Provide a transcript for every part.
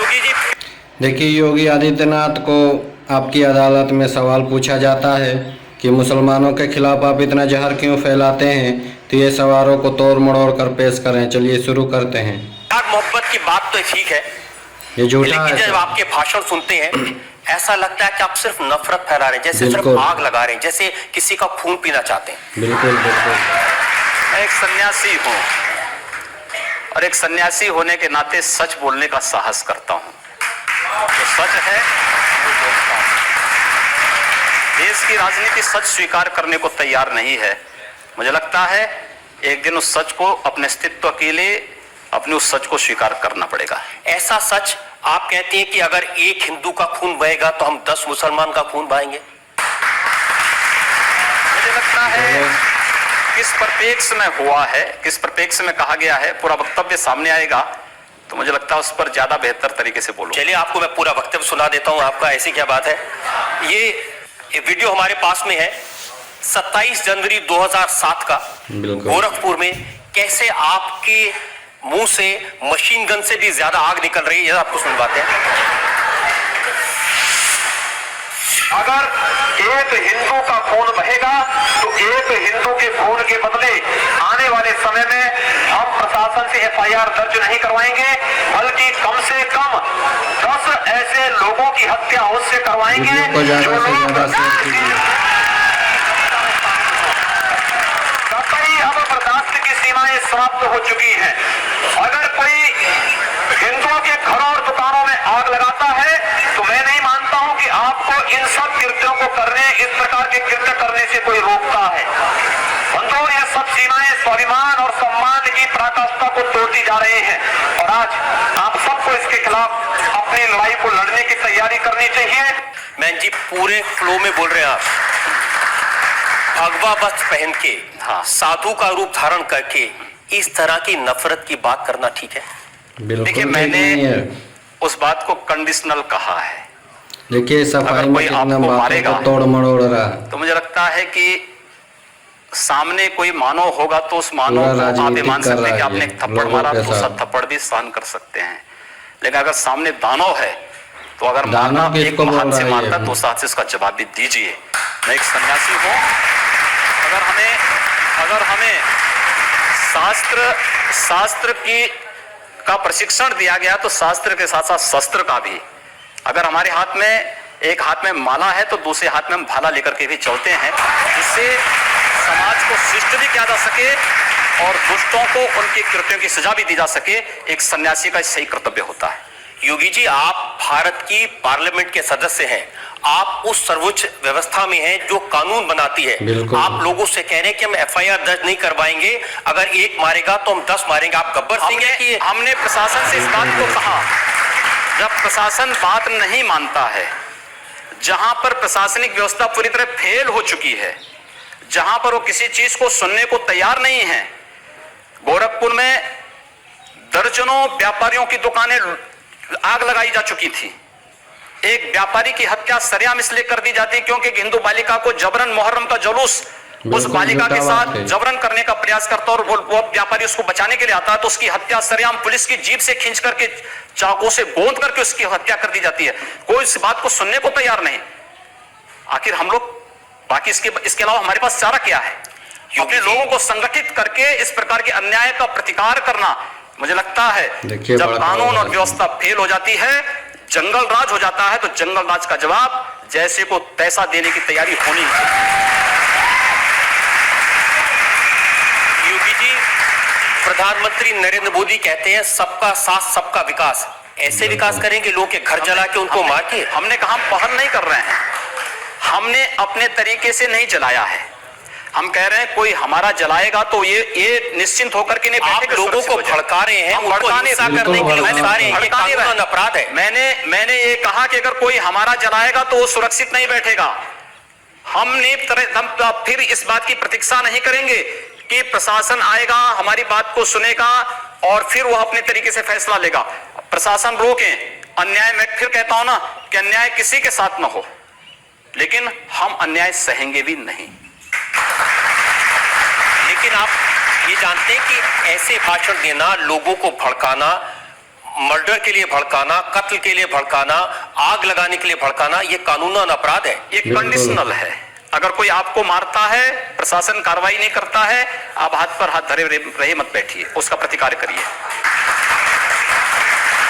योगी जी। देखिए, योगी आदित्यनाथ को आपकी अदालत में सवाल पूछा जाता है कि मुसलमानों के खिलाफ आप इतना जहर क्यों फैलाते हैं, तो ये सवालों को तोड़ मरोड़ कर पेश करें। चलिए शुरू करते हैं। मोहब्बत की बात तो ठीक है, ये झूठा है। लेकिन जब आपके भाषण सुनते हैं ऐसा लगता है कि आप सिर्फ नफरत फैला रहे हैं, जैसे सिर्फ आग लगा रहे हैं, जैसे किसी का खून पीना चाहते हैं। बिल्कुल बिल्कुल। मैं एक सन्यासी हूँ और एक सन्यासी होने के नाते सच बोलने का साहस करता हूँ। जो सच है वो बोलता हूँ। देश की राजनीति सच स्वीकार करने को तैयार नहीं है। मुझे लगता है एक दिन उस सच को अपने अस्तित्व के लिए अपने उस सच को स्वीकार करना पड़ेगा। ऐसा सच आप कहते हैं कि अगर एक हिंदू का खून बहेगा तो हम 10 मुसलमान का खून बहाएंगे। मुझे लगता है किस परिप्रेक्ष्य में हुआ है, किस परिप्रेक्ष्य में कहा गया है, पूरा वक्तव्य सामने आएगा तो मुझे लगता है उस पर ज्यादा बेहतर तरीके से बोलूं। चलिए आपको मैं पूरा वक्तव्य सुना देता हूं आपका। ऐसी क्या बात है। ये वीडियो हमारे पास में है 27 जनवरी 2007 का, गोरखपुर में कैसे आपके मुंह से मशीन गन से भी ज्यादा आग निकल रही है। आपको सुनवाते हैं। अगर एक हिंदू का खून बहेगा तो एक हिंदू के खून के बदले आने वाले समय में हम प्रशासन से एफआईआर दर्ज नहीं करवाएंगे, बल्कि कम से कम 10 ऐसे लोगों की हत्या उससे करवाएंगे जो लोग अब बर्दाश्त की सीमाएं समाप्त हो चुकी हैं। अगर कोई हिंदुओं के घरों और दुकानों में आग लगाता है तो मैं नहीं मानता हूं कि आपको इन सब कृत्यों को करने, इस प्रकार के कृत्य करने से कोई रोकता है। बंधुओं, ये सब सीमाएं स्वाभिमान और सम्मान की पराकाष्ठा को तोड़ती जा रही हैं और आज आप सबको इसके खिलाफ अपनी लड़ाई को लड़ने की तैयारी करनी चाहिए। मैन जी पूरे फ्लो में बोल रहे हैं आप। भगवा वस्त्र पहन के, हाँ, साधु का रूप धारण करके इस तरह की नफरत की बात करना ठीक है? देखिए, मैंने उस बात को कंडीशनल कहा है। देखिए, सफाई में कितना मारेगा, तोड़ मरोड़ रहा, तो मुझे लगता है कि सामने कोई मानव होगा तो उस मानव को आप मान सकते हैं कि आपने एक थप्पड़ मारा तो उसका थप्पड़ भी सहन कर सकते हैं। लेकिन अगर सामने दानव है तो अगर मारना एक हाथ से मारता तो उस हाथ से उसका जवाब भी दीजिए। मैं एक सन्यासी हूँ। अगर हमें शास्त्र की का प्रशिक्षण दिया गया तो शास्त्र के साथ साथ शस्त्र का भी। अगर हमारे हाथ में एक हाथ में माला है तो दूसरे हाथ में हम भाला लेकर के भी चलते हैं, जिससे समाज को शिष्ट भी किया जा सके और दुष्टों को उनके कृत्यों की सजा भी दी जा सके। एक सन्यासी का सही कर्तव्य होता है। योगी जी, आप भारत की पार्लियामेंट के सदस्य हैं। आप उस सर्वोच्च व्यवस्था में हैं जो कानून बनाती है। आप लोगों से कह रहे हैं कि हम एफआईआर दर्ज नहीं करवाएंगे, अगर एक मारेगा तो हम 10 मारेंगे। आप गब्बर सिंह हैं कि हमने प्रशासन से इस बात को कहा। जब प्रशासन बात नहीं मानता है, जहां पर प्रशासनिक व्यवस्था पूरी तरह फेल हो चुकी है, जहां पर वो किसी चीज को सुनने को तैयार नहीं है। गोरखपुर में दर्जनों व्यापारियों की दुकानें आग लगाई जा चुकी थी। एक व्यापारी की हत्या सरेआम इसलिए कर दी जाती क्योंकि हिंदू बालिका को जबरन मुहर्रम का जुलूस उस बालिका के साथ जबरन करने का प्रयास करता और वो व्यापारी उसको बचाने के लिए आता है तो उसकी हत्या सरेआम पुलिस की जीप से खींच करके चाकू से गोंद करके उसकी हत्या कर दी जाती है। कोई इस बात को सुनने को तैयार नहीं। आखिर हम लोग बाकी इसके अलावा हमारे पास चारा क्या है? अपने लोगों को संगठित करके इस प्रकार के अन्याय का प्रतिकार करना। मुझे लगता है जब कानून और व्यवस्था फेल हो जाती है, जंगल राज हो जाता है, तो जंगल राज का जवाब जैसे को तैसा देने की तैयारी होनी चाहिए। योगी जी, प्रधानमंत्री नरेंद्र मोदी कहते हैं सबका साथ सबका विकास। ऐसे विकास करेंगे लोगों के घर जला के उनको मार के? हमने कहा हम पहल नहीं कर रहे हैं, हमने अपने तरीके से नहीं जलाया है। हम कह रहे हैं कोई हमारा जलाएगा तो ये निश्चिंत होकर के नहीं बैठे। आप लोगों को भड़का रहे हैं, उनको हिंसा करने के लिए उकसा रहे हैं, ये कानूनन अपराध है। मैंने ये कहा कि अगर कोई हमारा जलाएगा तो वो सुरक्षित नहीं बैठेगा। हम फिर इस बात की प्रतीक्षा नहीं करेंगे कि प्रशासन आएगा, हमारी बात को सुनेगा और फिर वह अपने तरीके से फैसला लेगा। प्रशासन रोके अन्याय। मैं फिर कहता हूं ना कि अन्याय किसी के साथ ना हो, लेकिन हम अन्याय सहेंगे भी नहीं। लेकिन आप ये जानते हैं कि ऐसे भाषण देना, लोगों को भड़काना, मर्डर के लिए भड़काना, कत्ल के लिए भड़काना, आग लगाने के लिए भड़काना, ये कानूनन अपराध है। ये कंडीशनल है। अगर कोई आपको मारता है, प्रशासन कार्रवाई नहीं करता है, आप हाथ पर हाथ धरे रहे मत बैठिए, उसका प्रतिकार करिए।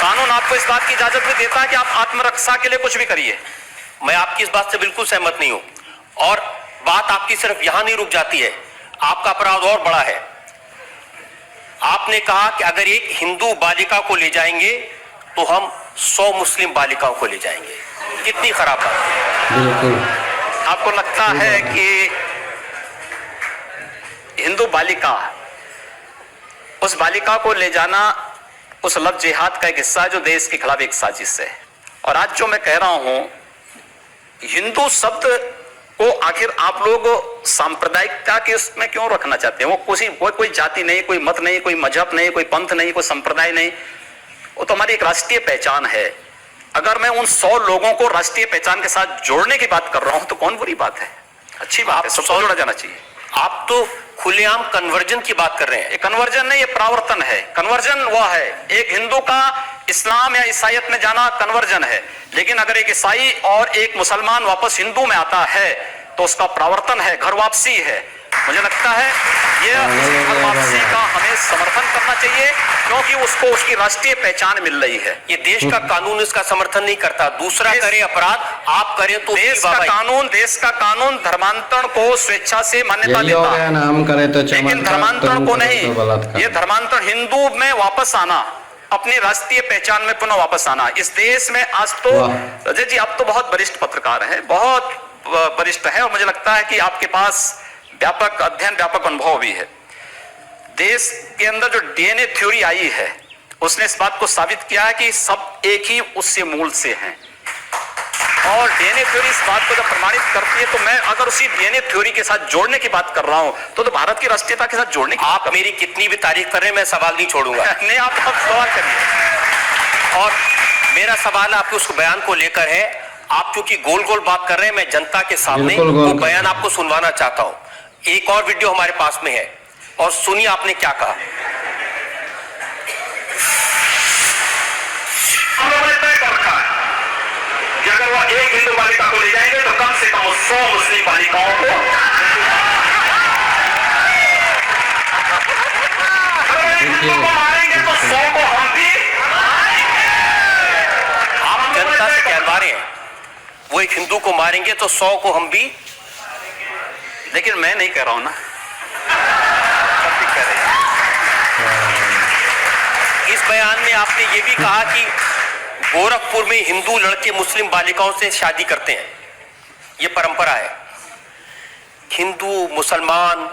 कानून आपको इस बात की इजाजत भी देता है कि आप आत्मरक्षा के लिए कुछ भी करिए। मैं आपकी इस बात से बिल्कुल सहमत नहीं हूं, और बात आपकी सिर्फ यहां नहीं रुक जाती है, आपका अपराध और बड़ा है। आपने कहा कि अगर एक हिंदू बालिका को ले जाएंगे तो हम 100 मुस्लिम बालिकाओं को ले जाएंगे। कितनी खराब बात है। बिल्कुल। आपको लगता है कि हिंदू बालिका, उस बालिका को ले जाना उस लव जिहाद का एक हिस्सा है जो देश के खिलाफ एक साजिश है। और आज जो मैं कह रहा हूं, हिंदू शब्द को आखिर आप लोग सांप्रदायिकता के उसमें क्यों रखना चाहते हैं? वो कोई जाति नहीं, कोई मत नहीं, कोई मजहब नहीं, कोई पंथ नहीं, कोई संप्रदाय नहीं, वो तो हमारी एक राष्ट्रीय पहचान है। अगर मैं उन 100 लोगों को राष्ट्रीय पहचान के साथ जोड़ने की बात कर रहा हूं तो कौन बुरी बात है? अच्छी बात है, सबको जोड़ा जाना चाहिए। आप तो खुलेआम कन्वर्जन की बात कर रहे हैं। ये कन्वर्जन नहीं, ये प्रावर्तन है। कन्वर्जन वह है, एक हिंदू का इस्लाम या ईसाईयत में जाना कन्वर्जन है। लेकिन अगर एक ईसाई और एक मुसलमान वापस हिंदू में आता है तो उसका प्रावर्तन है, घर वापसी है। मुझे लगता है ये घर वापसी का हमें समर्थन करना चाहिए, क्योंकि उसको उसकी राष्ट्रीय पहचान मिल रही है। ये देश का कानून इसका समर्थन नहीं करता। दूसरा करे अपराध, आप करें तो देश का कानून धर्मांतरण को स्वेच्छा से मान्यता देता है, नाम करे तो लेकिन धर्मांतरण को नहीं। ये धर्मांतरण हिंदू में वापस आना, अपनी राष्ट्रीय पहचान में पुनः वापस आना। इस देश में आज तो अजय जी आप तो बहुत वरिष्ठ पत्रकार हैं, बहुत वरिष्ठ हैं, और मुझे लगता है कि आपके पास व्यापक अध्ययन, व्यापक अनुभव भी है। देश के अंदर जो डीएनए थ्योरी आई है उसने इस बात को साबित किया है कि सब एक ही उससे मूल से हैं। और डीएनए थ्योरी इस बात को जब प्रमाणित करती है तो मैं अगर उसी डीएनए थ्योरी के साथ जोड़ने की बात कर रहा हूं तो भारत की राष्ट्रीयता के साथ जोड़ने की आप मेरी कितनी भी तारीफ कर रहे हैं, मैं सवाल नहीं छोड़ूंगा। नहीं, आप सवाल करिए। और मेरा सवाल आपके उस बयान को लेकर है। आप क्योंकि गोल गोल बात कर रहे हैं, मैं जनता के सामने वो बयान आपको सुनवाना चाहता हूं। एक और वीडियो हमारे पास में है और सुनिए आपने क्या कहा। हम लोगों ने तय कर रखा है कि अगर वो एक हिंदू बालिका को ले जाएंगे तो कम से कम 100 मुस्लिम बालिकाओं को, अगर एक हिंदू को मारेंगे तो 100 को हम भी। आप जनता से कहवा रहे हैं वो एक हिंदू को मारेंगे तो 100 को हम भी, लेकिन मैं नहीं कह रहा हूं ना, इस बयान में आपने ये भी कहा कि गोरखपुर में हिंदू लड़के मुस्लिम बालिकाओं से शादी करते हैं, ये परंपरा है। हिंदू मुसलमान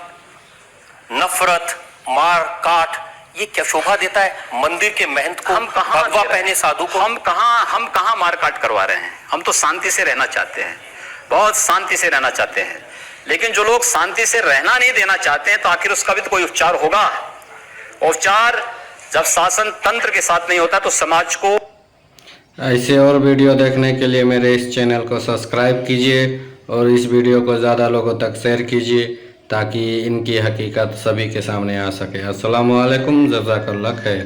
नफरत मार काट, ये क्या शोभा देता है मंदिर के महंत को, भगवा पहने साधु को? हम कहां मार काट करवा रहे हैं? हम तो शांति से रहना चाहते हैं, बहुत शांति से रहना चाहते हैं। लेकिन जो लोग शांति से रहना नहीं देना चाहते हैं तो आखिर उसका भी तो कोई उपचार होगा। उपचार जब शासन तंत्र के साथ नहीं होता तो समाज को। ऐसे और वीडियो देखने के लिए मेरे इस चैनल को सब्सक्राइब कीजिए और इस वीडियो को ज़्यादा लोगों तक शेयर कीजिए ताकि इनकी हकीकत सभी के सामने आ सके। अस्सलामु अलैकुम, जज़ाकल्लाह खैर।